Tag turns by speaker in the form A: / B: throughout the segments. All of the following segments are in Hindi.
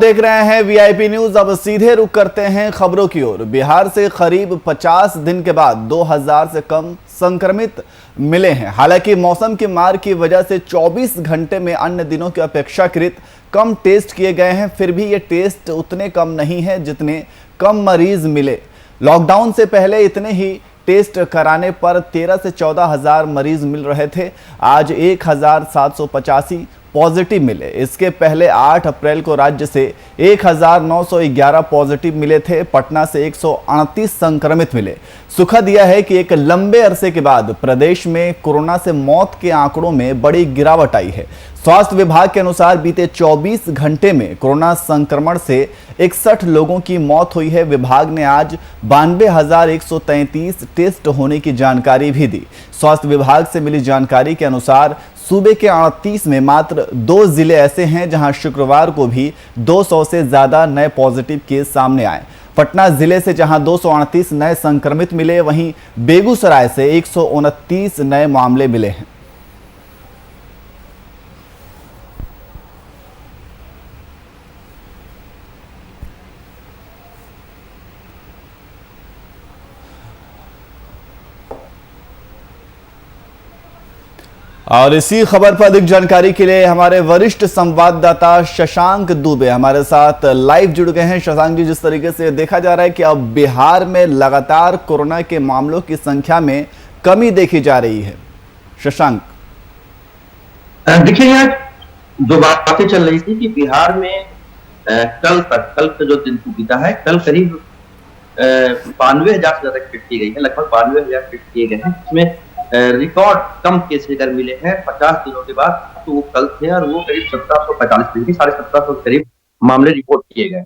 A: देख रहे हैं वीआईपी न्यूज। अब सीधे रुख करते हैं खबरों की ओर। बिहार से करीब 50 दिन के बाद 2000 से कम संक्रमित मिले हैं। हालांकि मौसम की मार की वजह से 24 घंटे में अन्य दिनों की अपेक्षाकृत कम टेस्ट किए गए हैं। फिर भी ये टेस्ट उतने कम नहीं है जितने कम मरीज मिले। लॉकडाउन से पहले इतने ही टेस्ट कराने पर 13 से 14 हजार मरीज मिल रहे थे। आज 1785 पॉजिटिव मिले। इसके पहले 8 अप्रैल को राज्य से 1911 पॉजिटिव मिले थे। पटना से 138 संक्रमित मिले। सुखद यह है कि एक लंबे अरसे के बाद प्रदेश में कोरोना से मौत के आंकड़ों में बड़ी गिरावट आई है। स्वास्थ्य विभाग के अनुसार बीते 24 घंटे में कोरोना संक्रमण से 61 लोगों की मौत हुई है। विभाग ने आज 92,133 टेस्ट होने की जानकारी भी दी। स्वास्थ्य विभाग से मिली जानकारी के अनुसार सूबे के 38 में मात्र 2 जिले ऐसे हैं जहां शुक्रवार को भी 200 से ज्यादा नए पॉजिटिव केस सामने आए। पटना जिले से जहां 238 नए संक्रमित मिले, वहीं बेगूसराय से 129 नए मामले मिले हैं। और इसी खबर पर अधिक जानकारी के लिए हमारे वरिष्ठ संवाददाता शशांक दुबे हमारे साथ लाइव जुड़ गए हैं। शशांक जी, जिस तरीके से देखा जा रहा है कि अब बिहार में लगातार कोरोना के मामलों की संख्या में कमी देखी जा रही है, शशांक।
B: देखिए, यहाँ जो बातें चल रही थी कि बिहार में कल का जो दिन बीता है, कल करीब 92,000 से ज्यादा टेस्ट की गई है। लगभग 92,000 टेस्ट किए गए हैं, जिसमें रिकॉर्ड कम केस अगर मिले हैं 50 दिनों के बाद, तो वो कल थे और वो करीब 1745 दिन की 1750 के करीब मामले रिपोर्ट किए गए।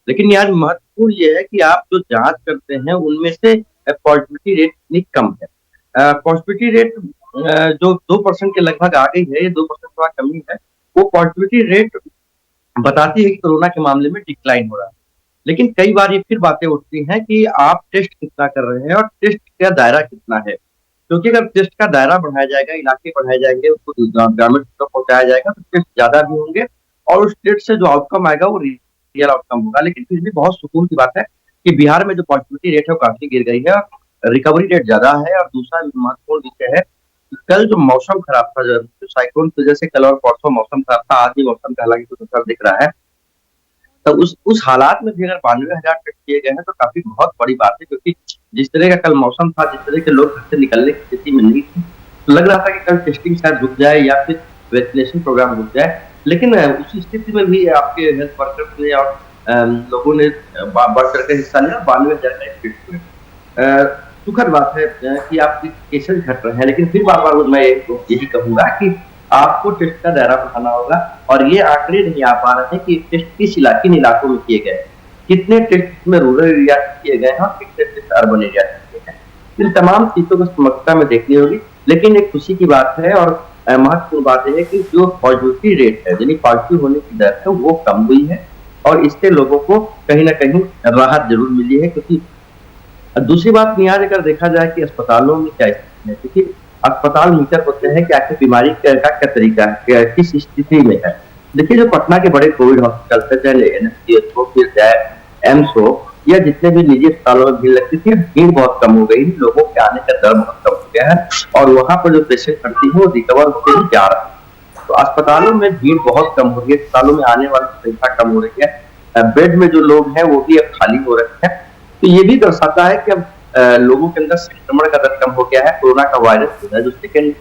B: लेकिन यार महत्वपूर्ण ये है कि आप जो जांच करते हैं उनमें से पॉजिटिविटी रेट इतनी कम है। पॉजिटिविटी रेट जो 2% के लगभग आ गई है, ये 2% थोड़ा कमी है। वो पॉजिटिविटी रेट बताती है कि कोरोना के मामले में डिक्लाइन हो रहा है। लेकिन कई बार ये फिर बातें उठती हैं कि आप टेस्ट कितना कर रहे हैं और टेस्ट का दायरा कितना है। क्योंकि अगर टेस्ट का दायरा बढ़ाया जाएगा, इलाके बढ़ाए जाएंगे, उसको ग्रामीण तक पहुंचाया जाएगा, तो टेस्ट ज्यादा भी होंगे और उस टेस्ट से जो आउटकम आएगा वो रियल आउटकम होगा। लेकिन फिर भी बहुत सुकून की बात है कि बिहार में जो पॉजिटिविटी रेट है वो काफी गिर गई है और रिकवरी रेट ज्यादा है। और दूसरा महत्वपूर्ण विषय है कि कल जो मौसम खराब था, जो साइक्लोन की वजह से कल और परसों मौसम खराब था, आज भी मौसम का हालांकि कुछ असर दिख रहा है, तो उस हालात में भी अगर 92,000 टेस्ट किए गए हैं तो काफी बहुत बड़ी बात है। क्योंकि जिस तरह का कल मौसम था, जिस तरह के लोग घर से निकलने की स्थिति में नहीं थी, तो लग रहा था कि कल टेस्टिंग शायद रुक जाए या फिर वैक्सीनेशन प्रोग्राम रुक जाए। लेकिन उस स्थिति में भी आपके हेल्थ वर्कर्स ने और लोगों ने बढ़ चढ़ कर हिस्सा लिया। 92,000 टेस्ट हुए। सुखद बात है कि आपके केसेस घट रहे हैं, लेकिन फिर बार बार मैं यही कहूंगा कि आपको टेस्ट का दायरा बढ़ाना होगा। और ये आंकड़े नहीं आ पा रहे हैं कि टेस्ट किन इलाकों में किए गए, कितने टेस्ट में रूरल एरिया किए गए हैं और कितने टेस्ट अर्बन एरिया किए गए। इन तमाम चीजों को समग्रता में देखनी होगी। लेकिन एक खुशी की बात है और महत्वपूर्ण बात यह है कि जो पॉजिटिविटी रेट है, यानी पॉजिटिव होने की दर है, वो कम हुई है और इससे लोगों को कहीं ना कहीं राहत जरूर मिली है। क्योंकि दूसरी बात नियाज अगर देखा जाए कि अस्पतालों में क्या स्थिति है, क्योंकि अस्पताल मीटर होते हैं कि आखिर बीमारी का क्या तरीका है, किस स्थिति में है। देखिए, जो पटना के बड़े कोविड हॉस्पिटल थे, चाहे एनएमसीएच हो, फिर चाहे एम्स हो, या जितने भी निजी अस्पतालों में भीड़ लगती थी, भीड़ बहुत कम हो गई, लोगों के आने का दर बहुत कम हो गया है और वहां पर जो पेशेंट भर्ती है वो रिकवर होते ही जा रहा है। तो अस्पतालों में भीड़ बहुत कम हो रही है, अस्पतालों में आने वाली संख्या कम हो रही है, बेड में जो लोग हैं वो भी अब खाली हो रहे हैं। तो ये भी दर्शाता है कि अब लोगों के अंदर संक्रमण का दर कम हो गया है। कोरोना का वायरस जो है, जो सेकेंड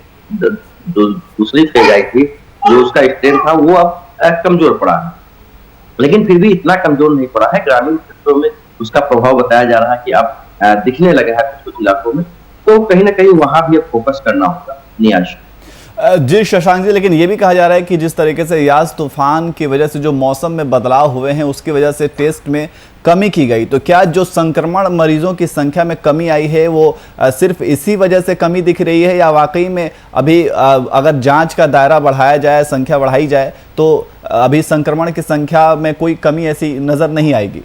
B: दूसरी फेज आई थी, जो उसका स्ट्रेन था, वो अब कमजोर पड़ा है। लेकिन फिर भी इतना कमजोर नहीं पड़ा है। ग्रामीण क्षेत्रों में उसका प्रभाव बताया जा रहा है कि अब दिखने लगा है कुछ इलाकों में, तो कहीं ना कहीं वहां भी अब फोकस करना होगा। नियाज
A: जी शशांक जी, लेकिन ये भी कहा जा रहा है कि जिस तरीके से यास तूफान की वजह से जो मौसम में बदलाव हुए हैं उसकी वजह से टेस्ट में कमी की गई, तो क्या जो संक्रमण मरीजों की संख्या में कमी आई है वो सिर्फ इसी वजह से कमी दिख रही है, या वाकई में अभी अगर जांच का दायरा बढ़ाया जाए, संख्या बढ़ाई जाए, तो अभी संक्रमण की संख्या में कोई कमी ऐसी नजर नहीं आएगी?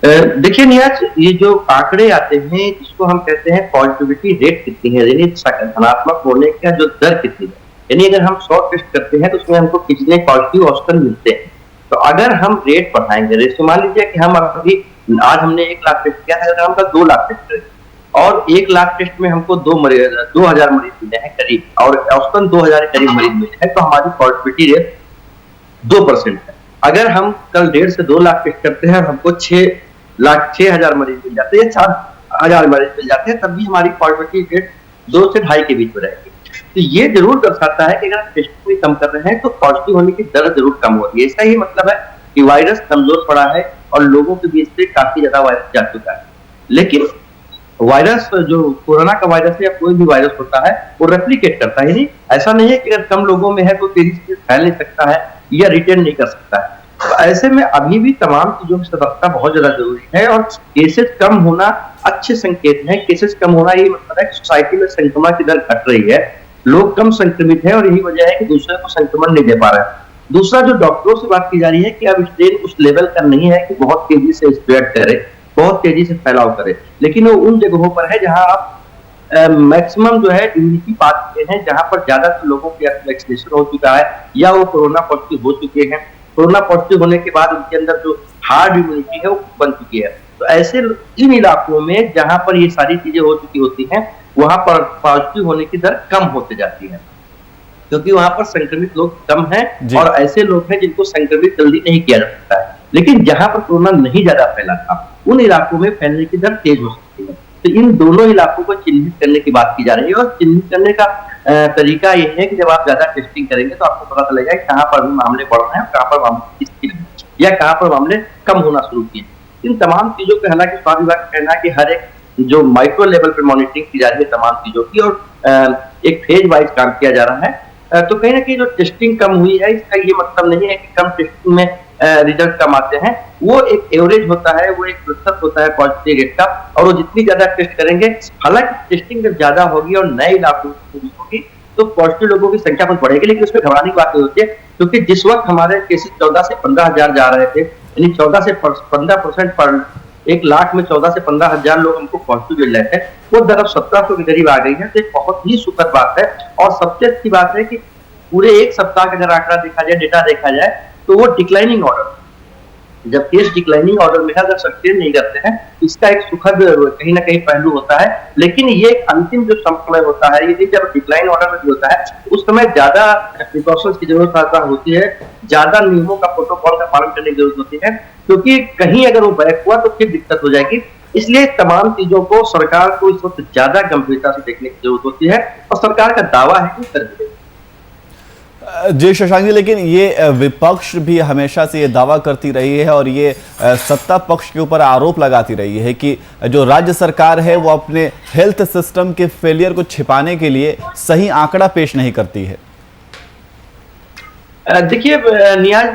B: देखिए नियाज, ये जो आंकड़े आते हैं जिसको हम कहते हैं पॉजिटिविटी रेट कितनी है, यानी धनात्मक होने का जो दर कितनी है, यानी अगर हम 100 टेस्ट करते हैं तो उसमें हमको कितने पॉजिटिव औसतन मिलते हैं। तो अगर हम रेट बढ़ाएंगे, रेशो मान लीजिए कि हम अभी आज हमने 1 लाख टेस्ट किया है, अगर हम 2 लाख टेस्ट करें और 1 लाख टेस्ट में हमको 2,000 मरीज मिले हैं करीब, और औसतन 2,000 करीब मरीज मिले हैं, तो हमारी पॉजिटिविटी रेट 2% है। अगर हम कल 1.5 से 2 लाख टेस्ट करते हैं और हमको 6,00,000 मरीज मिल जाते हैं, 4,000 मरीज मिल जाते हैं, तब भी हमारी पॉजिटिविटी रेट 2 से 2.5 के बीच में रहेगी। तो ये जरूर दर्शाता है कि अगर टेस्ट भी कम कर रहे हैं तो पॉजिटिव होने की दर जरूर कम हो रही है। इसका ही मतलब है कि वायरस कमजोर पड़ा है और लोगों के बीच से काफी ज्यादा वायरस जा चुका है। लेकिन वायरस जो कोरोना का वायरस है या कोई भी वायरस होता है वो रेप्लिकेट करता है, नहीं ऐसा नहीं है कि अगर कम लोगों में है तो तेजी से फैल नहीं सकता है या रिटेन नहीं कर सकता है। तो ऐसे में अभी भी तमाम चीजों की सतर्कता बहुत ज्यादा जरूरी है और केसेस कम होना अच्छे संकेत है। केसेस कम होना ये मतलब है कि सोसाइटी में संक्रमण की दर घट रही है, लोग कम संक्रमित है और यही वजह है कि दूसरे को संक्रमण नहीं दे पा रहा है। दूसरा, जो डॉक्टरों से बात की जा रही है कि अब स्ट्रेन उस लेवल का नहीं है कि बहुत तेजी से स्प्रेड करे, बहुत तेजी से फैलाव करे, लेकिन वो उन जगहों पर है जहां आप मैक्सिमम जो है इम्यूनिटी पा चुके हैं, जहां पर ज्यादातर लोगों की वैक्सीनेशन हो चुका है या वो कोरोना पॉजिटिव हो चुके हैं। कोरोना पॉजिटिव होने के बाद उनके अंदर जो हार्ड इम्यूनिटी है वो बन चुकी है। तो ऐसे इन इलाकों में जहां पर ये सारी चीजें हो चुकी होती हैं, वहां पर पॉजिटिव होने की दर कम होते जाती है, क्योंकि वहां पर संक्रमित लोग कम हैं और ऐसे लोग हैं जिनको संक्रमित जल्दी नहीं किया जा सकता है। लेकिन जहां पर कोरोना नहीं ज्यादा फैला था, उन इलाकों में फैलने की दर तेज हो सकती है। तो इन दोनों इलाकों को चिन्हित करने की बात की जा रही है और चिन्हित करने का तरीका ये है कि जब आप ज्यादा टेस्टिंग करेंगे तो आपको पता चलेगा कि कहां पर मामले बढ़ रहे हैं, कहां पर मामले या कहां पर मामले कम होना शुरू किए। इन तमाम चीजों पे हालांकि स्वास्थ्य विभाग का कहना है कि हर एक जो माइक्रो लेवल पे मॉनिटरिंग की जा रही है तमाम चीजों की और एक फेज वाइज काम किया जा रहा है। तो कहीं ना कहीं जो टेस्टिंग कम हुई है इसका ये मतलब नहीं है कि कम टेस्टिंग में रिजल्ट कम आते हैं। वो एक एवरेज होता है, वो एक प्रतिशत होता है पॉजिटिव रेट का, और वो जितनी ज्यादा टेस्ट करेंगे, हालांकि टेस्टिंग जब ज्यादा होगी और नए इलाकों में होगी तो पॉजिटिव लोगों की संख्या बहुत बढ़ेगी। लेकिन उसमें घबराने की बात नहीं होती है, क्योंकि जिस वक्त हमारे केसेस 14 से 15,000 जा रहे थे, यानी 14 से 15% पर 1 लाख में 14 से 15,000 लोग हमको पॉजिटिव मिल रहे थे, वो दर अब 1700 के करीब आ गई है। तो एक बहुत ही सुखद बात है। और सबसे अच्छी बात है कि पूरे एक सप्ताह का अगर आंकड़ा देखा जाए, डेटा देखा जाए, तो वो डिक्लाइनिंग ऑर्डर, जब केस डिक्लाइनिंग ऑर्डर में है, अगर सक्सेस नहीं करते हैं, इसका एक सुखद कहीं ना कहीं पहलू होता है। लेकिन ये एक अंतिम जो समय होता है, ये जब डिक्लाइन ऑर्डर में होता है उस समय ज्यादा प्रिकॉशंस की जरूरत होती है, ज्यादा नियमों का प्रोटोकॉल का पालन करने की जरूरत होती है, क्योंकि कहीं अगर वो बैक हुआ तो फिर दिक्कत हो जाएगी। इसलिए तमाम चीजों को सरकार को इस वक्त ज्यादा गंभीरता से देखने की जरूरत होती है और सरकार का दावा है कि कर देगी।
A: जी शशांक जी, लेकिन ये विपक्ष भी हमेशा से ये दावा करती रही है और ये सत्ता पक्ष के ऊपर आरोप लगाती रही है कि जो राज्य सरकार है वो अपने हेल्थ सिस्टम के फेलियर को छिपाने के लिए सही आंकड़ा पेश नहीं करती है।
B: देखिए नियाज,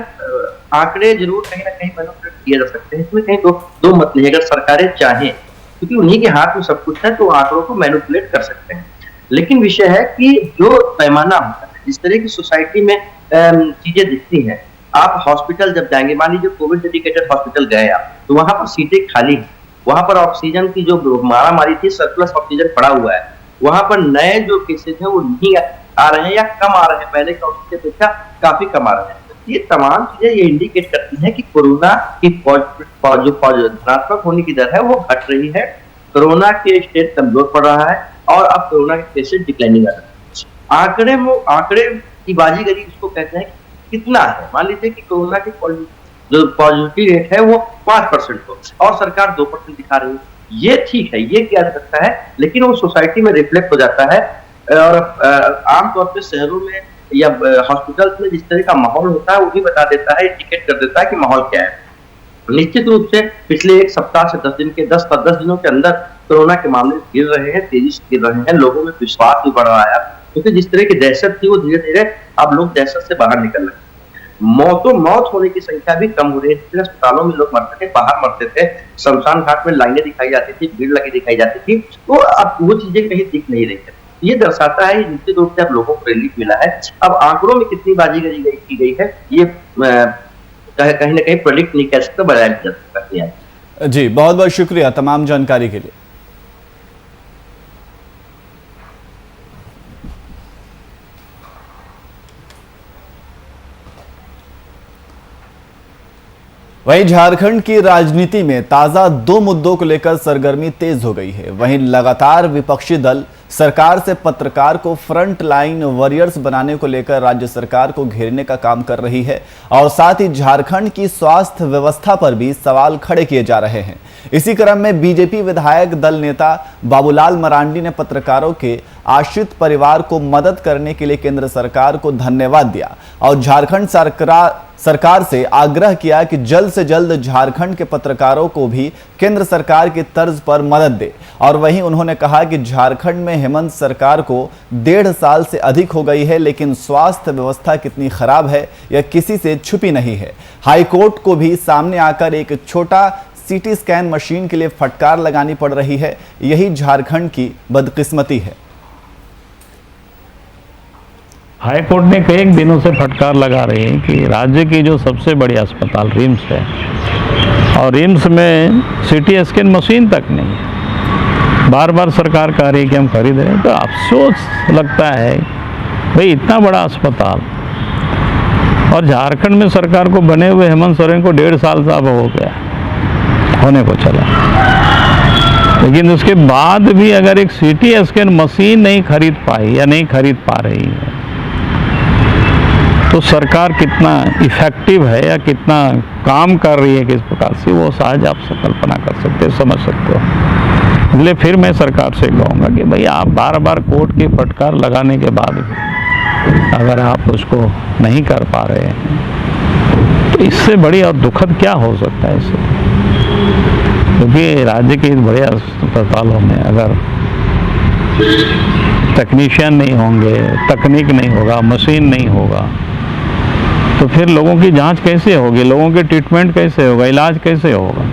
B: आंकड़े जरूर कहीं ना कहीं मैनिपुलेट किए जा सकते हैं, इसमें कहीं दो मत नहीं है। अगर सरकारें चाहें, क्योंकि उन्हीं के हाथ में सब कुछ है, तो आंकड़ों को मैनिपुलेट कर सकते हैं। लेकिन विषय है कि जो पैमाना होता है, जिस तरह की सोसाइटी में चीजें दिखती हैं, आप हॉस्पिटल जब जाएंगे, मान लीजिए कोविड डेडिकेटेड हॉस्पिटल गए आप, तो वहां पर सीटें खाली हैं, वहां पर ऑक्सीजन की जो मारामारी थी, सरप्लस ऑक्सीजन पड़ा हुआ है, वहां पर नए जो केसेज है वो नहीं आ रहे हैं या कम आ रहे हैं, पहले के औसत की अपेक्षा काफी कम आ रहे हैं। ये तमाम चीजें ये इंडिकेट करती हैं कि कोरोना की जो धनात्मक होने की दर है वो घट रही है, कोरोना के स्टेट कमजोर पड़ रहा है और अब कोरोना के केसेज डिक्लाइनिंग आ रहे हैं। आंकड़े की बाजीगरी इसको कहते हैं, कितना है। मान लीजिए कि कोरोना की जो पॉजिटिव रेट है वो 5% हो और सरकार 2% दिखा रही है, ये ठीक है, ये किया जा सकता है, लेकिन वो सोसाइटी में रिफ्लेक्ट हो जाता है। और आमतौर पर शहरों में या हॉस्पिटल्स में जिस तरह का माहौल होता है वो भी बता देता है, इंडिकेट कर देता है कि माहौल क्या है। निश्चित रूप से पिछले एक सप्ताह से 10 दिन के 10 दिनों के अंदर कोरोना के मामले गिर रहे हैं, तेजी से गिर रहे हैं, लोगों में विश्वास भी बढ़ रहा है, क्योंकि जिस तरह की दहशत थी वो धीरे धीरे अब लोग दहशत से बाहर निकल रहे हैं। मौत होने की संख्या भी कम हो रही है। अस्पतालों में लोग मरते थे, बाहर मरते थे, शमशान घाट में लाइनें दिखाई जाती थी, भीड़ लगी दिखाई जाती थी, तो अब वो चीजें कहीं दिख नहीं रही है। ये दर्शाता है निश्चित रूप से अब लोगों को रिलीफ मिला है। अब आंकड़ों में कितनी बाजीगरी की गई है ये कहीं ना कहीं प्रेडिक्ट नहीं कर सकते, बताया जा सकता है।
A: जी बहुत बहुत शुक्रिया तमाम जानकारी के लिए। वहीं झारखंड की राजनीति में ताजा दो मुद्दों को लेकर सरगर्मी तेज हो गई है। वहीं लगातार विपक्षी दल सरकार से पत्रकार को फ्रंट लाइन वॉरियर्स बनाने को लेकर राज्य सरकार को घेरने का काम कर रही है और साथ ही झारखंड की स्वास्थ्य व्यवस्था पर भी सवाल खड़े किए जा रहे हैं। इसी क्रम में बीजेपी विधायक दल नेता बाबूलाल मरांडी ने पत्रकारों के आश्रित परिवार को मदद करने के लिए केंद्र सरकार को धन्यवाद दिया और झारखंड सरकार से आग्रह किया कि जल्द से जल्द झारखंड के पत्रकारों को भी केंद्र सरकार की तर्ज पर मदद दे। और वहीं उन्होंने कहा कि झारखंड में हेमंत सरकार को 1.5 साल से अधिक हो गई है, लेकिन स्वास्थ्य व्यवस्था कितनी खराब है यह किसी से छुपी नहीं है। हाईकोर्ट को भी सामने आकर एक छोटा सीटी स्कैन मशीन के लिए फटकार लगानी पड़ रही है। यही झारखंड की बदकिस्मती है।
C: हाई कोर्ट ने कई दिनों से फटकार लगा रही है कि राज्य की जो सबसे बड़ी अस्पताल रिम्स है और रिम्स में सीटी स्कैन मशीन तक नहीं है। बार बार सरकार कह रही है कि हम खरीद रहे हैं, तो अफसोस लगता है भाई इतना बड़ा अस्पताल और झारखंड में सरकार को बने हुए हेमंत सोरेन को 1.5 साल से अब हो गया होने को चला, लेकिन उसके बाद भी अगर एक सीटी स्कैन मशीन नहीं खरीद पाई या नहीं खरीद पा रही है तो सरकार कितना इफेक्टिव है या कितना काम कर रही है किस प्रकार से, वो सहज आप कल्पना कर सकते हो, समझ सकते हो। इसलिए फिर मैं सरकार से कहूँगा कि भाई आप बार बार कोर्ट की फटकार लगाने के बाद भी अगर आप उसको नहीं कर पा रहे हैं तो इससे बड़ी और दुखद क्या हो सकता है इससे, क्योंकि राज्य के इस बड़े अस्पतालों में अगर टेक्नीशियन नहीं होंगे, तकनीक नहीं होगा, मशीन नहीं होगा तो फिर लोगों की जांच कैसे होगी, लोगों के ट्रीटमेंट कैसे होगा, इलाज कैसे होगा।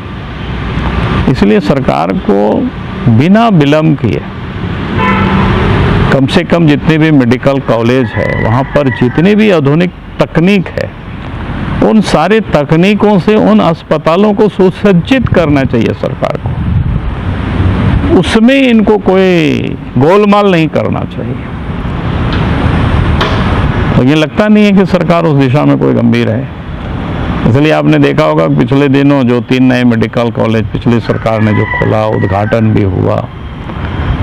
C: इसलिए सरकार को बिना विलंब किए कम से कम जितने भी मेडिकल कॉलेज है वहाँ पर जितनी भी आधुनिक तकनीक है उन सारे तकनीकों से उन अस्पतालों को सुसज्जित करना चाहिए सरकार को। उसमें इनको कोई गोलमाल नहीं करना चाहिए। तो ये लगता नहीं है कि सरकार उस दिशा में कोई गंभीर है। इसलिए आपने देखा होगा पिछले दिनों जो 3 नए मेडिकल कॉलेज पिछली सरकार ने जो खोला, उद्घाटन भी हुआ,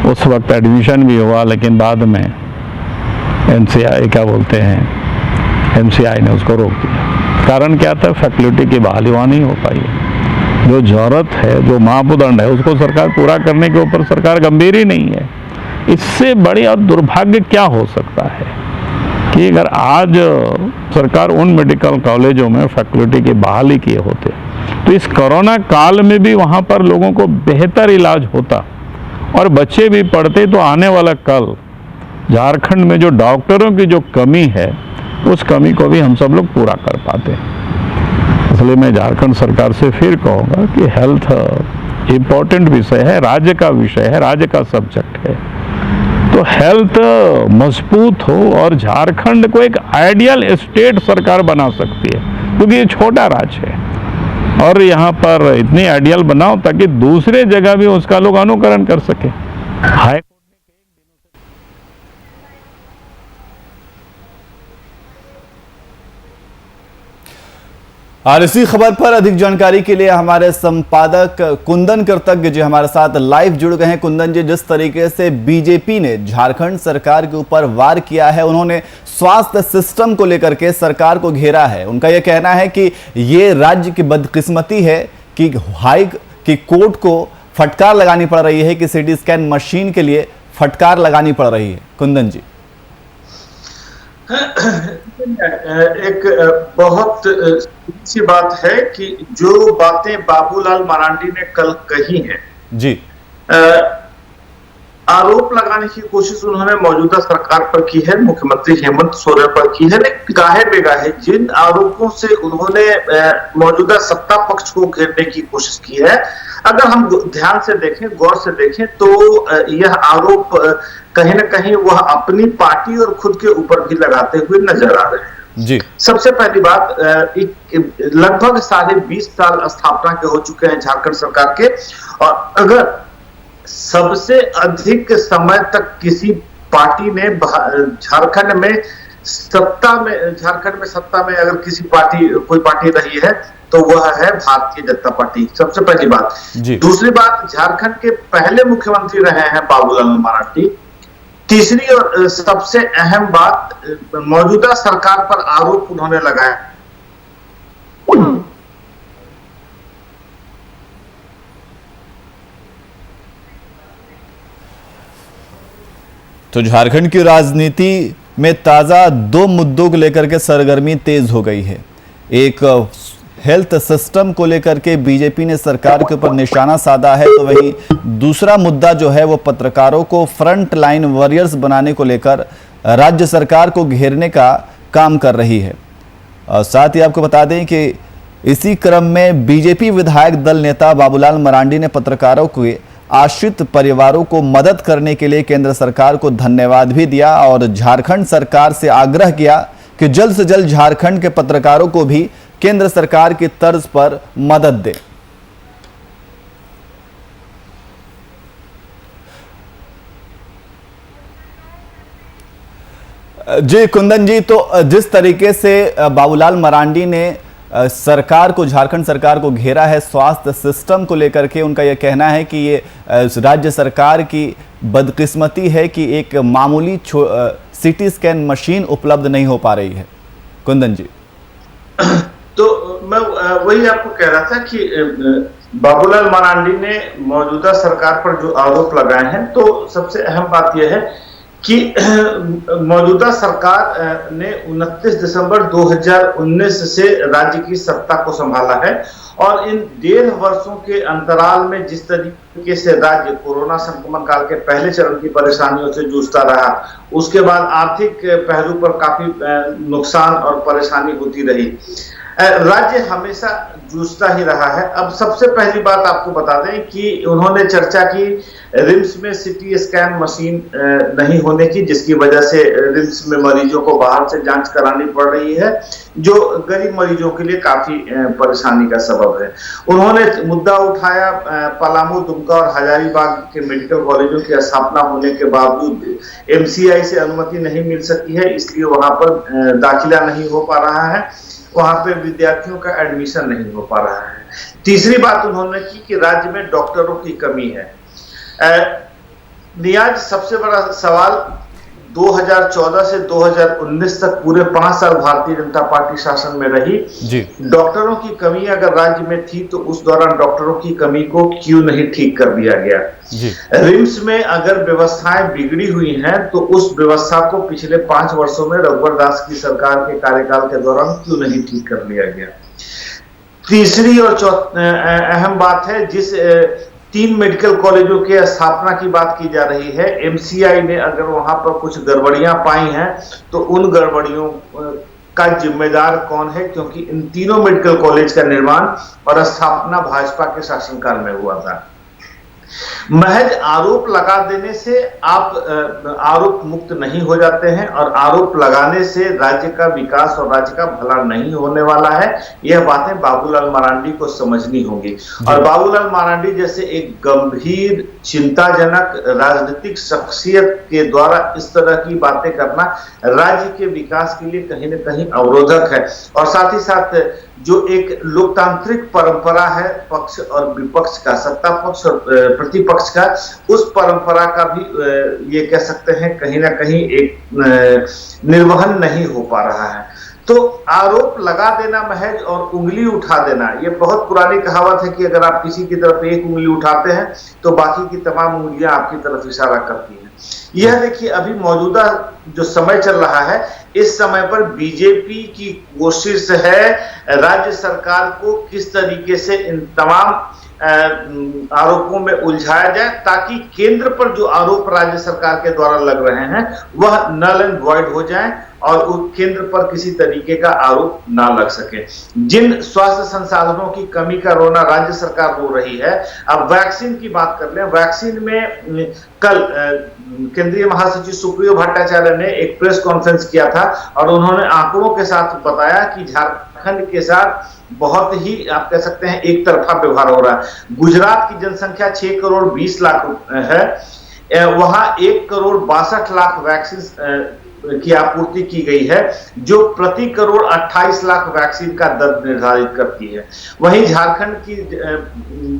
C: उस वक्त एडमिशन भी हुआ, लेकिन बाद में एनसीआई क्या बोलते हैं एमसीआई ने उसको रोक दिया। कारण क्या था? फैकल्टी की बहाली वहाँ नहीं हो पाई। जो जरूरत है, जो मापदंड है उसको सरकार पूरा करने के ऊपर सरकार गंभीर ही नहीं है। इससे बड़ी और दुर्भाग्य क्या हो सकता है कि अगर आज सरकार उन मेडिकल कॉलेजों में फैकल्टी की बहाली किए होते तो इस कोरोना काल में भी वहाँ पर लोगों को बेहतर इलाज होता और बच्चे भी पढ़ते, तो आने वाला कल झारखंड में जो डॉक्टरों की जो कमी है उस कमी को भी हम सब लोग पूरा कर पाते। इसलिए मैं झारखंड सरकार से फिर कहूँगा कि हेल्थ इम्पोर्टेंट विषय है, राज्य का विषय है, राज्य का सब्जेक्ट है, तो हेल्थ मजबूत हो और झारखंड को एक आइडियल स्टेट सरकार बना सकती है, क्योंकि ये छोटा राज्य है और यहाँ पर इतनी आइडियल बनाओ ताकि दूसरे जगह भी उसका लोग अनुकरण कर सके। हाई
A: और इसी खबर पर अधिक जानकारी के लिए हमारे संपादक कुंदन कृतज्ञ जी हमारे साथ लाइव जुड़ गए हैं। कुंदन जी, जिस तरीके से बीजेपी ने झारखंड सरकार के ऊपर वार किया है, उन्होंने स्वास्थ्य सिस्टम को लेकर के सरकार को घेरा है। उनका यह कहना है कि ये राज्य की बदकिस्मती है कि कोर्ट को फटकार लगानी पड़ रही है, कि सीटी स्कैन मशीन के लिए फटकार लगानी पड़ रही है। कुंदन जी,
D: एक बहुत सी बात है कि जो बातें बाबूलाल मरांडी ने कल कही हैं
A: जी,
D: आरोप लगाने की कोशिश उन्होंने मौजूदा सरकार पर की है, मुख्यमंत्री हेमंत सोरेन पर की है, लेकिन गाहे बेगाहे जिन आरोपों से उन्होंने मौजूदा सत्ता पक्ष को घेरने की कोशिश की है, अगर हम ध्यान से देखें, गौर से देखें तो यह आरोप कहीं ना कहीं वह अपनी पार्टी और खुद के ऊपर भी लगाते हुए नजर आ रहे हैं
A: जी।
D: सबसे पहली बात, लगभग 20.5 साल स्थापना के हो चुके हैं झारखंड सरकार के, और अगर सबसे अधिक समय तक किसी पार्टी ने झारखंड में सत्ता में, झारखंड में सत्ता में अगर कोई पार्टी रही है तो वह है भारतीय जनता पार्टी, सबसे पहली बात। दूसरी बात, झारखंड के पहले मुख्यमंत्री रहे हैं बाबूलाल मरांडी। तीसरी और सबसे अहम बात, मौजूदा सरकार पर आरोप उन्होंने लगाया
A: तो झारखंड की राजनीति में ताज़ा दो मुद्दों को लेकर के सरगर्मी तेज हो गई है। एक हेल्थ सिस्टम को लेकर के बीजेपी ने सरकार के ऊपर निशाना साधा है, तो वहीं दूसरा मुद्दा जो है वो पत्रकारों को फ्रंट लाइन वॉरियर्स बनाने को लेकर राज्य सरकार को घेरने का काम कर रही है। और साथ ही आपको बता दें कि इसी क्रम में बीजेपी विधायक दल नेता बाबूलाल मरांडी ने पत्रकारों के आश्रित परिवारों को मदद करने के लिए केंद्र सरकार को धन्यवाद भी दिया और झारखंड सरकार से आग्रह किया कि जल्द से जल्द झारखंड के पत्रकारों को भी केंद्र सरकार की तर्ज पर मदद दे। जी कुंदन जी, तो जिस तरीके से बाबूलाल मरांडी ने सरकार को, झारखंड सरकार को घेरा है स्वास्थ्य सिस्टम को लेकर के, उनका यह कहना है कि ये राज्य सरकार की बदकिस्मती है कि एक मामूली सीटी स्कैन मशीन उपलब्ध नहीं हो पा रही है। कुंदन जी,
D: तो मैं वही आपको कह रहा था कि बाबूलाल मरांडी ने मौजूदा सरकार पर जो आरोप लगाए हैं, तो सबसे अहम बात यह है कि मौजूदा सरकार ने 29 दिसंबर 2019 से राज्य की सत्ता को संभाला है और इन 1.5 वर्षों के अंतराल में जिस तरीके से राज्य कोरोना संक्रमण काल के पहले चरण की परेशानियों से जूझता रहा, उसके बाद आर्थिक पहलू पर काफी नुकसान और परेशानी होती रही, राज्य हमेशा जूझता ही रहा है। अब सबसे पहली बात आपको बता दें कि उन्होंने चर्चा की रिम्स में सीटी स्कैन मशीन नहीं होने की, जिसकी वजह से रिम्स में मरीजों को बाहर से जांच करानी पड़ रही है, जो गरीब मरीजों के लिए काफी परेशानी का सबब है। उन्होंने मुद्दा उठाया पलामू, दुमका और हजारीबाग के मेडिकल कॉलेजों की स्थापना होने के बावजूद एमसीआई से अनुमति नहीं मिल सकी है, इसलिए वहां पर दाखिला नहीं हो पा रहा है, वहां पे विद्यार्थियों का एडमिशन नहीं हो पा रहा है। तीसरी बात उन्होंने की कि राज्य में डॉक्टरों की कमी है। नियाज, सबसे बड़ा सवाल, 2014 से 2019 तक पूरे 5 साल भारतीय जनता पार्टी शासन में रही जी। डॉक्टरों की कमी अगर राज्य में थी तो उस दौरान डॉक्टरों की कमी को क्यों नहीं ठीक कर दिया गया जी। रिम्स में अगर व्यवस्थाएं बिगड़ी हुई हैं तो उस व्यवस्था को पिछले 5 वर्षों में रघुवर दास की सरकार के कार्यकाल के दौरान क्यों नहीं ठीक कर लिया गया। तीसरी और अहम बात है, जिस 3 मेडिकल कॉलेजों के स्थापना की बात की जा रही है, एमसीआई ने अगर वहां पर कुछ गड़बड़ियां पाई हैं तो उन गड़बड़ियों का जिम्मेदार कौन है, क्योंकि इन तीनों मेडिकल कॉलेज का निर्माण और स्थापना भाजपा के शासनकाल में हुआ था। महज आरोप लगा देने से आप आरोप मुक्त नहीं हो जाते हैं और आरोप लगाने से राज्य का विकास और राज्य का भला नहीं होने वाला है। यह बातें बाबूलाल मरांडी को समझनी होंगी और बाबूलाल मरांडी जैसे एक गंभीर चिंताजनक राजनीतिक शख्सियत के द्वारा इस तरह की बातें करना राज्य के विकास के लिए कहीं न कहीं अवरोधक है और साथ ही साथ जो एक लोकतांत्रिक परंपरा है पक्ष और विपक्ष का, सत्ता पक्ष और प्रतिपक्ष का, उस परंपरा का भी ये कह सकते हैं कहीं ना कहीं एक निर्वहन नहीं हो पा रहा है। तो आरोप लगा देना महज और उंगली उठा देना, ये बहुत पुरानी कहावत है कि अगर आप किसी की तरफ एक उंगली उठाते हैं तो बाकी की तमाम उंगलियां आपकी तरफ इशारा करती हैं। यह देखिए अभी मौजूदा जो समय चल रहा है, इस समय पर बीजेपी की कोशिश है राज्य सरकार को किस तरीके से इन तमाम आरोपों में उलझाया जाए ताकि केंद्र पर जो आरोप राज्य सरकार के द्वारा लग रहे हैं वह नल एंड वॉइड हो जाएं और केंद्र पर किसी तरीके का आरोप ना लग सके। जिन स्वास्थ्य संसाधनों की कमी का रोना राज्य सरकार रो रही है, अब वैक्सीन की बात कर लें। वैक्सीन में कल केंद्रीय महासचिव सुप्रियो भट्टाचार्य ने एक प्रेस कॉन्फ्रेंस किया था और उन्होंने आंकड़ों के साथ बताया कि झारखंड के साथ बहुत ही आप कह सकते हैं एक तरफा व्यवहार हो रहा है। गुजरात की जनसंख्या 6 करोड़ 20 लाख है, वहां 1 करोड़ 62 लाख वैक्सीन की आपूर्ति की गई है, जो प्रति करोड़ 28 लाख वैक्सीन का दर निर्धारित करती है। वहीं झारखंड की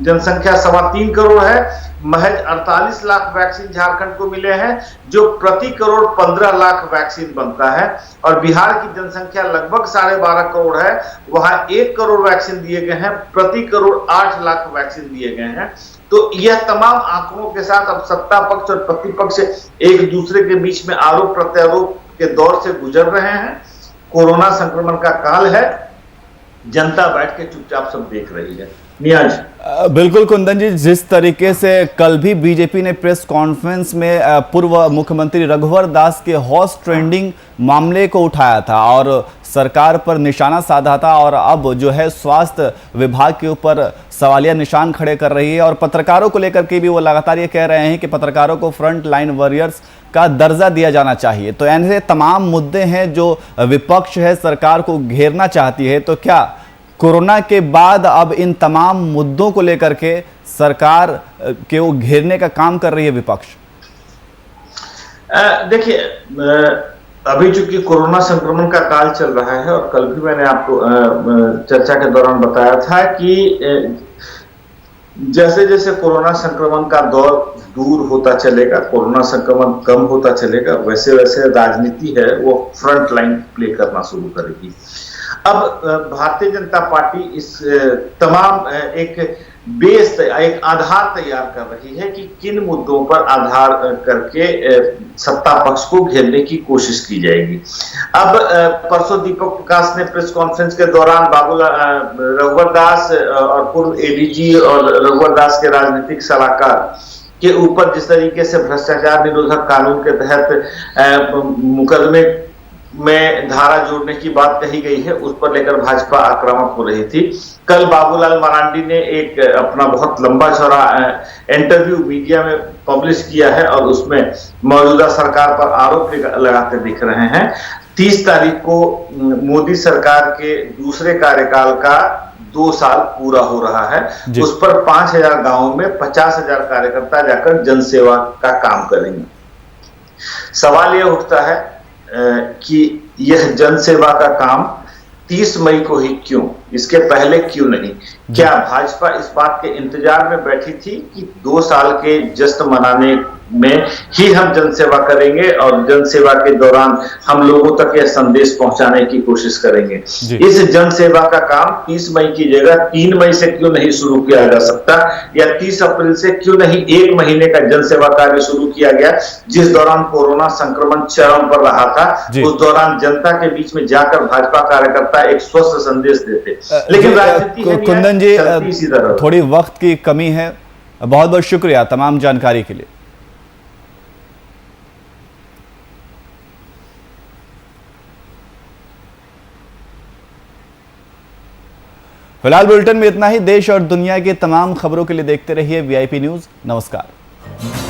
D: जनसंख्या 3.25 करोड़ है, महज 48 लाख वैक्सीन झारखंड को मिले हैं, जो प्रति करोड़ 15 लाख वैक्सीन बनता है। और बिहार की जनसंख्या लगभग 12.5 करोड़ है, वहां 1 करोड़ वैक्सीन दिए गए हैं, प्रति करोड़ 8 लाख वैक्सीन दिए गए हैं। तो यह तमाम आंकड़ों के साथ अब सत्ता पक्ष और प्रतिपक्ष एक दूसरे के बीच में आरोप प्रत्यारोप के दौर से गुजर रहे हैं। कोरोना संक्रमण का काल है, जनता बैठ के चुपचाप सब देख रही है। नियाज
A: बिल्कुल कुंदन जी, जिस तरीके से कल भी बीजेपी ने प्रेस कॉन्फ्रेंस में पूर्व मुख्यमंत्री रघुवर दास के हॉर्स ट्रेडिंग मामले को उठाया था और सरकार पर निशाना साधा था, और अब जो है स्वास्थ्य विभाग के ऊपर सवालिया निशान खड़े कर रही है, और पत्रकारों को लेकर के भी वो लगातार ये कह रहे हैं कि पत्रकारों को फ्रंट लाइन वॉरियर्स का दर्जा दिया जाना चाहिए। तो ऐसे तमाम मुद्दे हैं जो विपक्ष है सरकार को घेरना चाहती है। तो क्या कोरोना के बाद अब इन तमाम मुद्दों को लेकर के सरकार के वो घेरने का काम कर रही है विपक्ष?
D: देखिए, अभी चूंकि कोरोना संक्रमण का काल चल रहा है, और कल भी मैंने आपको चर्चा के दौरान बताया था कि जैसे जैसे कोरोना संक्रमण का दौर दूर होता चलेगा, कोरोना संक्रमण कम होता चलेगा, वैसे वैसे राजनीति है वो फ्रंट लाइन प्ले करना शुरू करेगी। अब भारतीय जनता पार्टी इस तमाम एक बेस, एक आधार तैयार कर रही है कि किन मुद्दों पर आधार करके सत्ता पक्ष को घेरने की कोशिश की जाएगी। अब परसों दीपक प्रकाश ने प्रेस कॉन्फ्रेंस के दौरान रघुवर दास और पूर्व एडीजी और रघुवर दास के राजनीतिक सलाहकार के ऊपर जिस तरीके से भ्रष्टाचार निरोधक कानून के तहत मुकदमे में धारा जोड़ने की बात कही गई है, उस पर लेकर भाजपा आक्रामक हो रही थी। कल बाबूलाल मरांडी ने एक अपना बहुत लंबा चौड़ा इंटरव्यू मीडिया में पब्लिश किया है, और उसमें मौजूदा सरकार पर आरोप लगाते दिख रहे हैं। 30 तारीख को मोदी सरकार के दूसरे कार्यकाल का 2 साल पूरा हो रहा है। उस पर 5000 गांवों में 50,000 कार्यकर्ता जाकर जनसेवा का काम करेंगे। सवाल यह उठता है कि यह जनसेवा का काम 30 मई को ही क्यों, इसके पहले क्यों नहीं? क्या भाजपा इस बात के इंतजार में बैठी थी कि 2 साल के जश्न मनाने में ही हम जनसेवा करेंगे और जनसेवा के दौरान हम लोगों तक यह संदेश पहुंचाने की कोशिश करेंगे? इस जनसेवा का काम 30 मई की जगह 3 मई से क्यों नहीं शुरू किया जा सकता, या 30 अप्रैल से क्यों नहीं 1 महीने का जनसेवा कार्य शुरू किया गया, जिस दौरान कोरोना संक्रमण चरम पर रहा था? उस दौरान जनता के बीच में जाकर भाजपा कार्यकर्ता एक स्वस्थ संदेश देते। लेकिन राजनीति
A: कुंदन जी, थोड़ी वक्त की कमी है, बहुत बहुत शुक्रिया तमाम जानकारी के लिए। फिलहाल बुलेटिन में इतना ही। देश और दुनिया की तमाम खबरों के लिए देखते रहिए VIP न्यूज़। नमस्कार।